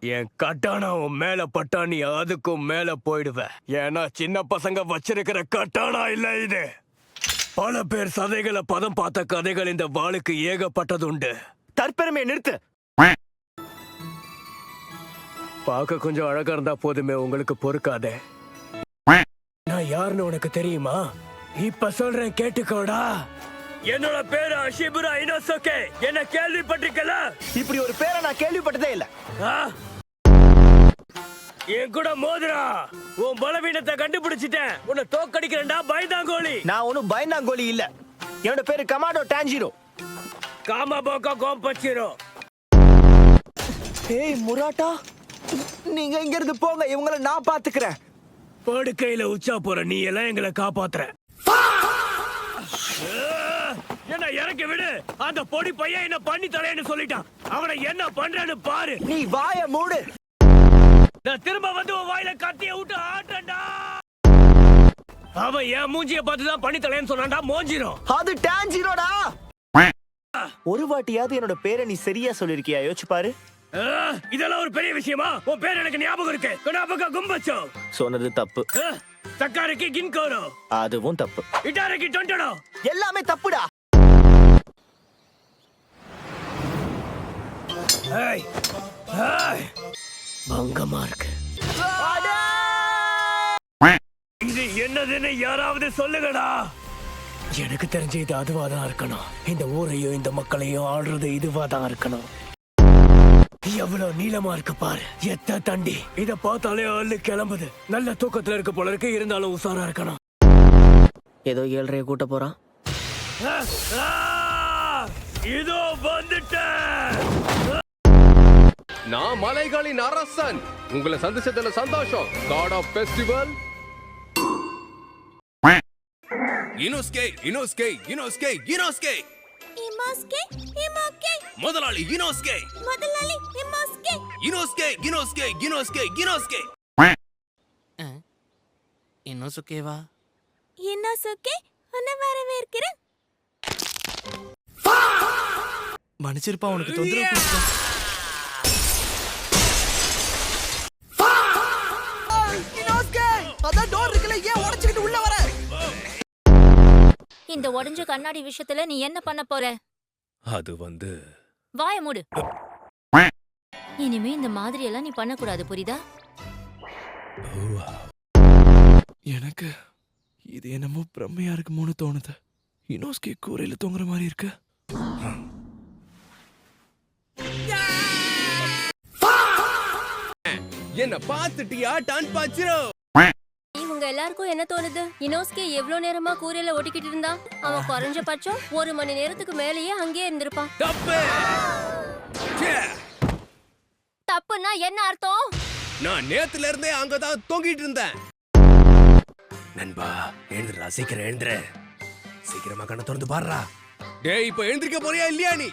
என் கட்டானா உன் மேல பட்டா நீ அதுக்கும் மேல போயிடுவ. ஏன்னா சின்ன பசங்க வச்சிருக்கிற கட்டானா இல்ல இது. பல பேர் சதைகளை பதம் பார்த்த கதைகள் இந்த வாளுக்கு ஏகப்பட்டதுண்டு. தற்பெருமையை நிறுத்து. பார்க்க கொஞ்சம் அழகா இருந்தா போதுமே, உங்களுக்கு பொறுக்காதே. நான் யாருன்னு உனக்கு தெரியுமா? இப்ப சொல்றேன் கேட்டுக்கோடா. என்னோட பேரு அஷிபுரா இனோசுகே. என்ன கேள்விப்பட்டிருக்கல? இப்படி ஒரு பேரை நான் கேள்விப்பட்டதே இல்ல. என் கூட மோதுரா. உன் பலவீனத்தை கண்டுபிடிச்சிட்டேன். உன்னை தோக்கடிக்கிறேன்டா பயந்தாங்கோலி. நான் ஒன்னும் பயந்தாங்கோலி இல்ல. என்னோட பேரு கமாடோ டான்ஜிரோ. காமாபோக்கா கோம்பச்சிரோ. ஏய் முராட்டா, நீங்க இங்க இருந்து போங்க. இவங்களை நான் பாத்துக்கிறேன். படுக்கையில உச்சா போற நீ எல்லாம் எங்களை காப்பாத்துற. என்ன இறக்கி விடு. அந்த பொடி பையன் என்ன பண்ணி தரேன்னு சொல்லிட்டான். அவனை என்ன பண்றேன்னு பாரு. நீ வாய மூடு. நான் திரும்ப வந்து உன் வாயில கத்திய விட்டு ஆட்டண்டா. அவன் என் மூஞ்சிய பார்த்து தான் பண்ணி தரேன்னு சொன்னான்டா. மோஞ்சிரும். அது டான்ஜிரோடா. ஒரு வாட்டியாவது என்னோட பேரை நீ சரியா சொல்லிருக்கியா? யோசிச்சு பாரு. இதெல்லாம் ஒரு பெரிய விஷயமா? உன் பேர் எனக்கு ஞாபகம் இருக்கு. கனாபகா கும்பச்சோ. சொன்னது தப்பு. தக்காரக்கி கின்கோரோ. அதுவும் தப்பு. இட்டாரக்கி டொண்டடோ. எல்லாமே தப்புடா. ஏய் ஏய் பங்கமா இருக்கு. இது என்னதுன்னு யாராவது சொல்லுங்கடா. எனக்கு தெரிஞ்ச இது அதுவா தான் இருக்கணும். இந்த ஊரையும் இந்த மக்களையும் ஆள்றது இதுவா தான் இருக்கணும். எவ்வளவு நீளமா இருக்கு பாரு. எத்த தண்டி. இத பார்த்தாலே அள்ளு கிளம்புது. நல்ல தூக்கத்துல இருக்க போல இருக்கு. இருந்தாலும் உசாரா இருக்கணும். ஏதோ 7:30 கூட்ட போறான். இதோ வந்துட்டேன். நான் மலைகளின் அரசன். உங்களை சந்திச்சதுல சந்தோஷம். காட் ஆஃப் ஃபெஸ்டிவல் இனோஸ்கே இனோஸ்கே இனோஸ்கே இனோஸ்கே இமோஸ்கே இமோகே. முதலாளி இனோஸ்கே முதலாளி இமோஸ்கே. இனோஸ்கே இனோஸ்கே இனோஸ்கே இனோஸ்கே. இனோசுகேவா? இனோசுகே உன்னை வரவேற்கிறேன். மன்னிச்சிருப்பா, உனக்கு தொந்தரவு கொடுத்தேன். அதான் டோர் இருக்குல, ஏன் உடைச்சிட்டு உள்ள வர? இந்த உடைஞ்ச கண்ணாடி விஷயத்துல நீ என்ன பண்ண போற? அது வந்து வாய மூடு. இனிமே இந்த மாதிரி எல்லாம் நீ பண்ண கூடாது, புரியுதா? எனக்கு இது என்னமோ பிரம்மையா இருக்குமோன்னு தோணுது. இனோஸ்கே கூரையில தொங்குற மாதிரி இருக்கு. என்ன பாத்துட்டியா டான் பாச்சிரோ? இவங்க எல்லாருக்கும் என்ன தோணுது? இனோஸ்கே எவ்வளவு நேரமா கூரையில ஒட்டிக்கிட்டு இருந்தான். அவன் குறைஞ்சபட்சம் 1 மணி நேரத்துக்கு மேலேயே அங்கேயே இருந்திருப்பான். தப்பு. தப்புன்னா என்ன அர்த்தம்? நான் நேத்துல இருந்தே அங்கதான் தொங்கிட்டு இருந்தேன். நண்பா எழுந்துடா, சீக்கிரம் எழுந்துரு. சீக்கிரமா கண்ண திறந்து பாருடா. டேய், இப்ப எழுந்திருக்க போறியா இல்லையா நீ?